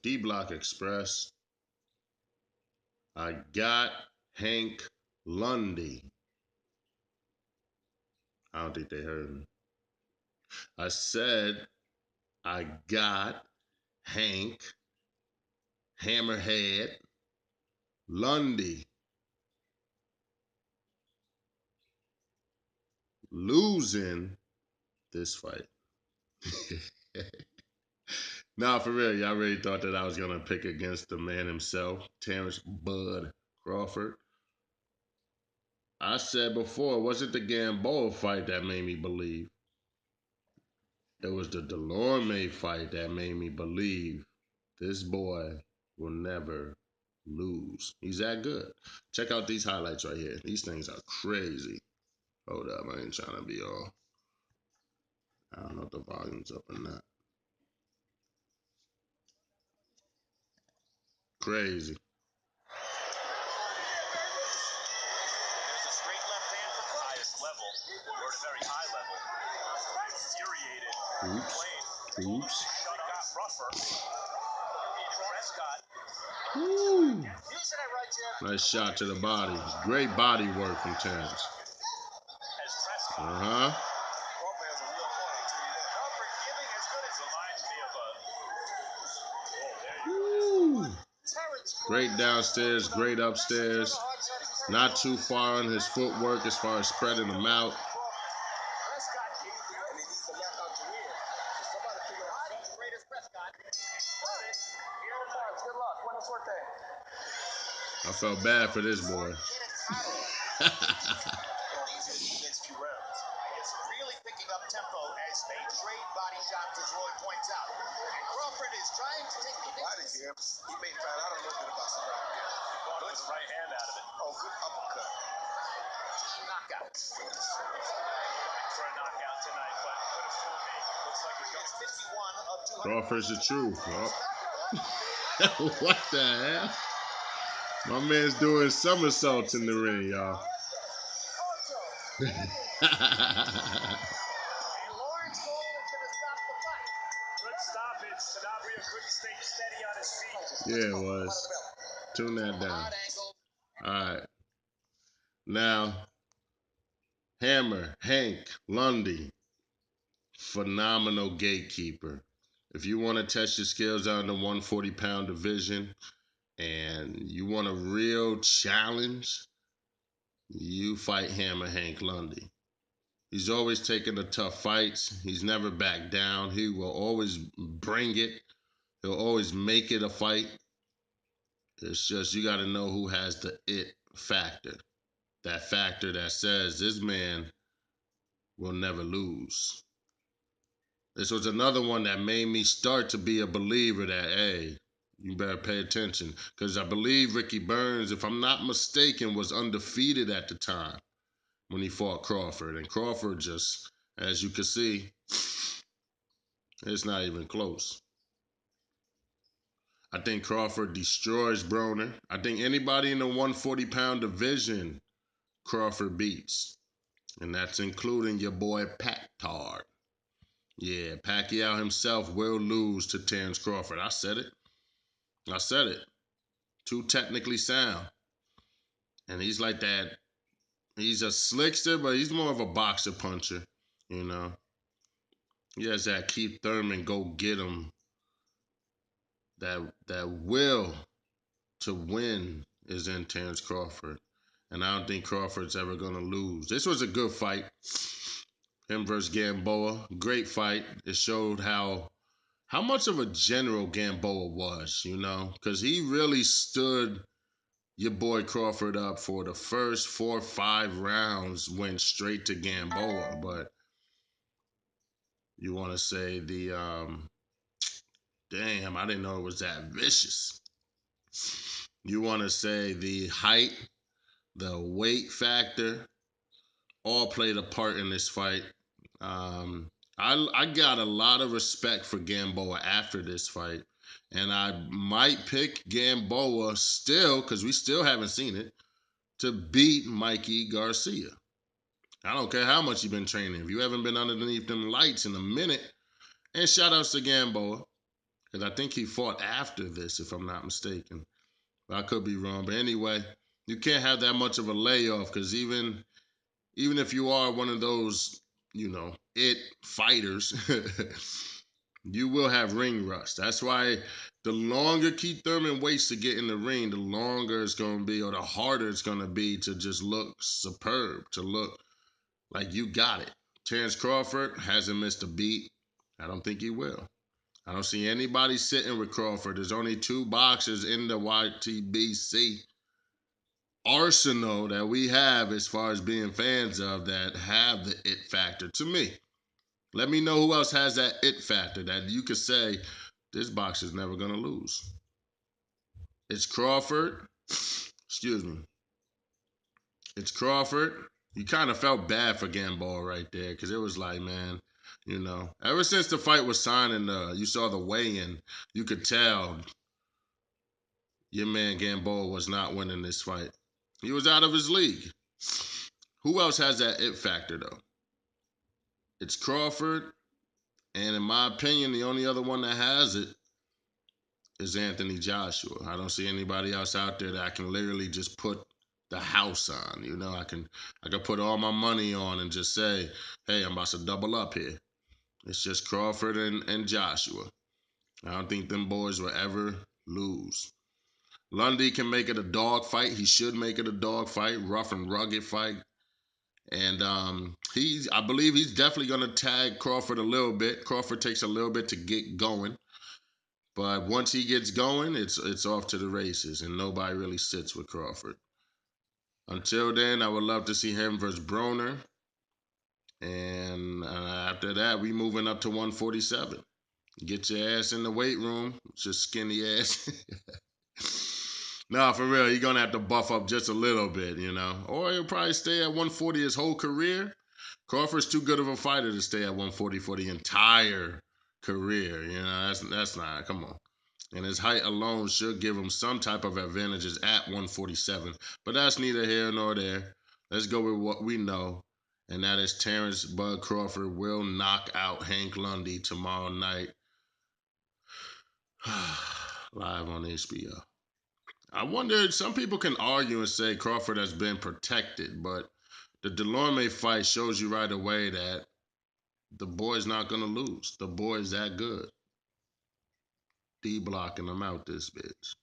D-Block Express. I got Hank Lundy. I don't think they heard me. I said I got Hank Hammerhead Lundy losing this fight. Nah, for real, y'all really thought that I was gonna pick against the man himself, Terrence Bud Crawford. I said before, it wasn't the Gamboa fight that made me believe. It was the Delorme fight that made me believe this boy will never lose. He's that good. Check out these highlights right here. These things are crazy. Hold up, I ain't trying to be all. I don't know if the volume's up or not. Crazy. Oops. Woo. Nice shot to the body. Great body work from Terrence. Woo. Great downstairs, great upstairs. Not too far on his footwork as far as spreading them out. I felt bad for this boy. Really picking up tempo as they trade body shots, as Roy points out. And Crawford is trying to take the body here. He may find out a little bit about some good right hand out of it. Oh, good uppercut. Knockout. For a knockout tonight, but could have fooled me. Looks like he's got 51 of 200. Crawford's the truth. Oh. What the hell? My man's doing somersaults in the ring, y'all. Yeah, it was. Tune that down. All right. Now, Hank Lundy, phenomenal gatekeeper. If you want to test your skills out in the 140-pound division and you want a real challenge, you fight Hank Lundy. He's always taking the tough fights. He's never backed down. He will always bring it. He'll always make it a fight. It's just you got to know who has the it factor. That factor that says this man will never lose. This was another one that made me start to be a believer that, hey, you better pay attention. Because I believe Ricky Burns, if I'm not mistaken, was undefeated at the time when he fought Crawford. And Crawford just, as you can see, it's not even close. I think Crawford destroys Broner. I think anybody in the 140-pound division, Crawford beats. And that's including your boy Pactard. Yeah, Pacquiao himself will lose to Terrence Crawford. I said it. Too technically sound. And he's like that. He's a slickster, but he's more of a boxer puncher, you know. He has that Keith Thurman go get him. That will to win is in Terrence Crawford. And I don't think Crawford's ever going to lose. This was a good fight. Him versus Gamboa. Great fight. It showed how much of a general Gamboa was, you know, because he really stood your boy Crawford up for the first 4 or 5 rounds, went straight to Gamboa. But you want to say the, damn, I didn't know it was that vicious. You want to say the height, the weight factor, all played a part in this fight. I got a lot of respect for Gamboa after this fight. And I might pick Gamboa still, because we still haven't seen it, to beat Mikey Garcia. I don't care how much you've been training. If you haven't been underneath them lights in a minute, and shout outs to Gamboa, because I think he fought after this, if I'm not mistaken. But I could be wrong. But anyway, you can't have that much of a layoff because even if you are one of those, it fighters, you will have ring rust. That's why the longer Keith Thurman waits to get in the ring, the longer it's going to be, or the harder it's going to be to just look superb, to look like you got it. Terrence Crawford hasn't missed a beat. I don't think he will. I don't see anybody sitting with Crawford. There's only 2 boxers in the YTBC arsenal that we have as far as being fans of that have the it factor to me. Let me know who else has that it factor that you could say this boxer's never going to lose. It's Crawford. Excuse me. It's Crawford. You kind of felt bad for Gamble right there because it was like, man, ever since the fight was signed and you saw the weigh-in, you could tell your man Gamboa was not winning this fight. He was out of his league. Who else has that it factor, though? It's Crawford, and in my opinion, the only other one that has it is Anthony Joshua. I don't see anybody else out there that I can literally just put the house on. I can put all my money on and just say, hey, I'm about to double up here. It's just Crawford and Joshua. I don't think them boys will ever lose. Lundy can make it a dog fight. He should make it a dog fight, rough and rugged fight. And I believe he's definitely going to tag Crawford a little bit. Crawford takes a little bit to get going. But once he gets going, it's off to the races, and nobody really sits with Crawford. Until then, I would love to see him versus Broner. And after that, we moving up to 147. Get your ass in the weight room. Just skinny ass. Nah, for real, you're going to have to buff up just a little bit, Or he'll probably stay at 140 his whole career. Crawford's too good of a fighter to stay at 140 for the entire career. That's not, come on. And his height alone should give him some type of advantages at 147. But that's neither here nor there. Let's go with what we know. And that is Terrence Bud Crawford will knock out Hank Lundy tomorrow night. Live on HBO. I wonder, some people can argue and say Crawford has been protected, but the Delorme fight shows you right away that the boy's not going to lose. The boy's that good. D blocking him out this bitch.